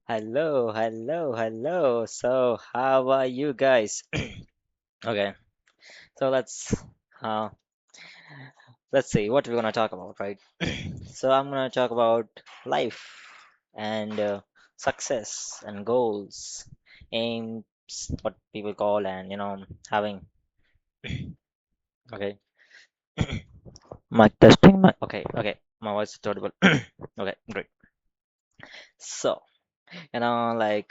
Hello, hello, hello. So, how are you guys? Okay, so uh let's see what we're gonna talk about, right? So, I'm gonna talk about life and success and goals, aims, what people call, and having. Okay, mic testing. Okay, okay, my voice is audible. Okay, great. So, let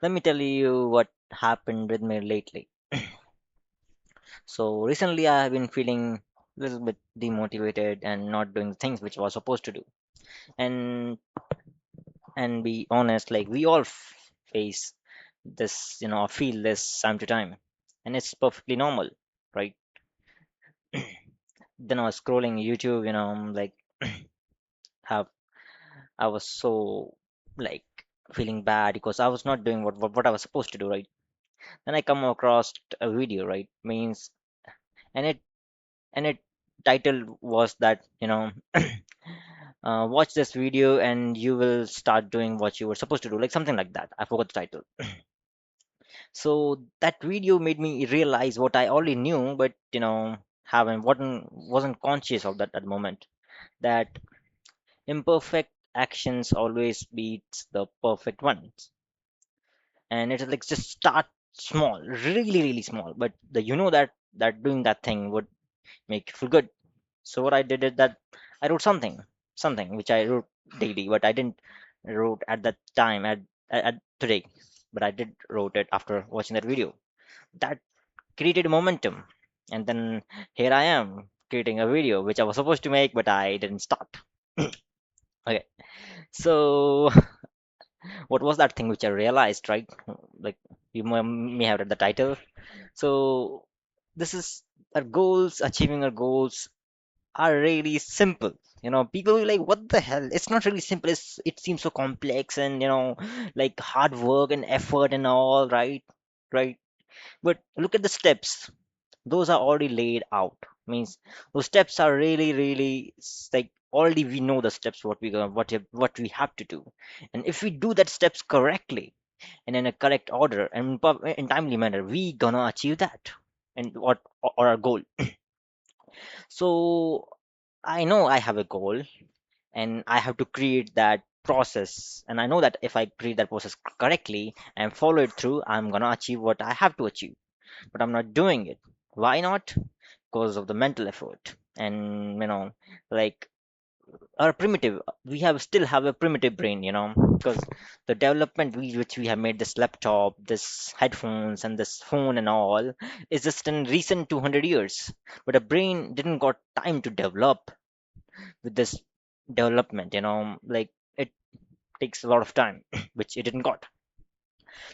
me tell you what happened with me lately. So recently I have been feeling a little bit demotivated and not doing the things which I was supposed to do. And be honest, like we all face this, or feel this time to time. And it's perfectly normal, right? Then I was scrolling YouTube, like have I was so like feeling bad because I was not doing what I was supposed to do, right? Then I come across a video, right? Means and it title was that watch this video and you will start doing what you were supposed to do, like something like that. I forgot the title. So that video made me realize what I already knew, but haven't wasn't conscious of that at the moment. That imperfect actions always beats the perfect ones, and it's like just start small, really, really small. But that doing that thing would make you feel good. So what I did is that I wrote something which I wrote daily, but I didn't wrote at that time at today, but I did wrote it after watching that video. That created momentum, and then here I am creating a video which I was supposed to make, but I didn't start. Okay, so what was that thing which I realized, right? Like you may have read the title. So this is our goals, achieving our goals are really simple. People will be like, what the hell? It's not really simple. It seems so complex and, like hard work and effort and all, right? Right. But look at the steps. Those are already laid out. Means those steps are really, really like already we know the steps what we have to do. And if we do that steps correctly and in a correct order and in timely manner, we gonna achieve that and what or our goal. So I know I have a goal and I have to create that process. And I know that if I create that process correctly and follow it through, I'm gonna achieve what I have to achieve. But I'm not doing it. Why not? Because of the mental effort. And like our primitive, we have still have a primitive brain, because the development which we have made this laptop, this headphones, and this phone and all is just in recent 200 years. But a brain didn't got time to develop with this development, like it takes a lot of time which it didn't got.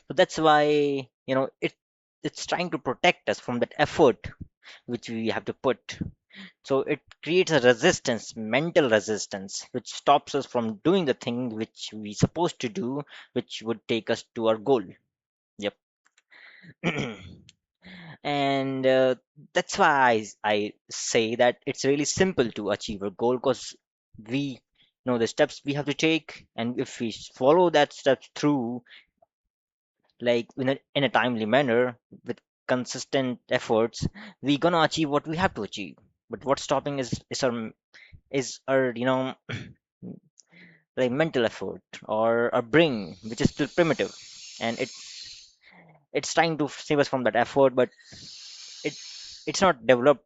So that's why it's trying to protect us from that effort which we have to put. So it creates a resistance, mental resistance, which stops us from doing the thing which we supposed to do, which would take us to our goal. Yep. And that's why I say that it's really simple to achieve a goal because we know the steps we have to take, and if we follow that steps through, like in a timely manner with consistent efforts, we gonna achieve what we have to achieve. But what's stopping is our like mental effort or our brain, which is still primitive, and it's trying to save us from that effort, but it it's not developed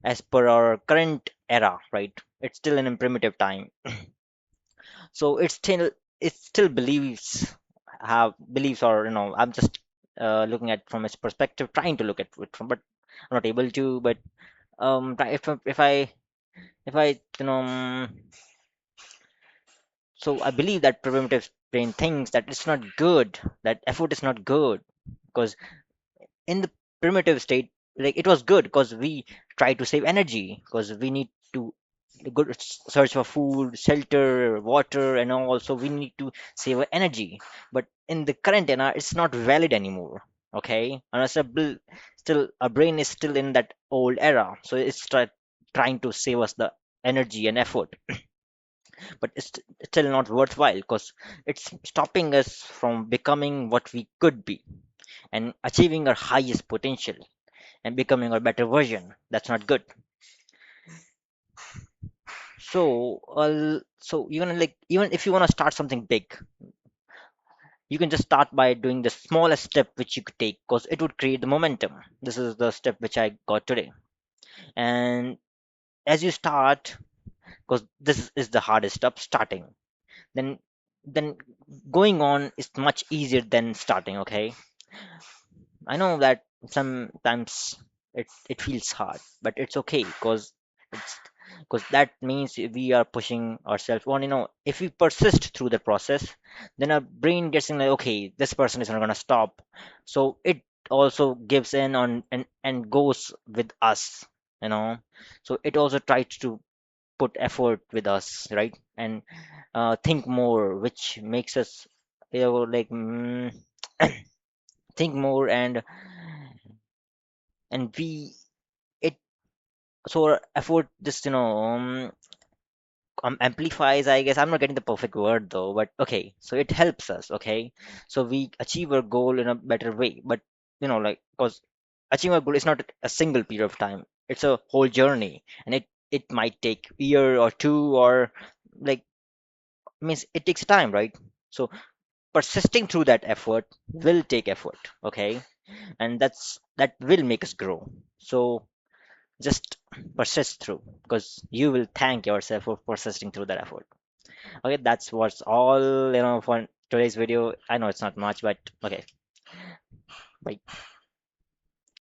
as per our current era, right? It's still in a primitive time. So it still believes, or I'm just looking at from its perspective, trying to look at it from, but I'm not able to. But if I so I believe that primitive brain thinks that it's not good, that effort is not good, because in the primitive state, like it was good because we try to save energy, because we need to go to search for food, shelter, water, and all. So we need to save our energy. But in the current era, it's not valid anymore. Okay, and still our brain is still in that old era, so it's trying to save us the energy and effort. but it's still not worthwhile because it's stopping us from becoming what we could be and achieving our highest potential and becoming a better version. That's not good. So you're gonna like, even if you want to start something big, you can just start by doing the smallest step which you could take because it would create the momentum. This is the step which I got today. And as you start, because this is the hardest step, starting, then then going on is much easier than starting. Okay, I know that sometimes it feels hard, but it's okay because it's because that means we are pushing ourselves on. If we persist through the process, then our brain gets in like, okay, this person is not gonna stop, so it also gives in on and goes with us. You know, so it also tries to put effort with us, right? And think more, which makes us, like, think more, and we it so our effort just amplifies, I guess. I'm not getting the perfect word though, but okay, so it helps us. Okay, so we achieve our goal in a better way. But like, because achieving a goal is not a single period of time, it's a whole journey, and it might take a year or two, or like, means it takes time, right? So persisting through that effort will take effort. Okay, and that will make us grow. So just persist through, because you will thank yourself for persisting through that effort. Okay, that's what's all for today's video. I know it's not much, but okay, bye.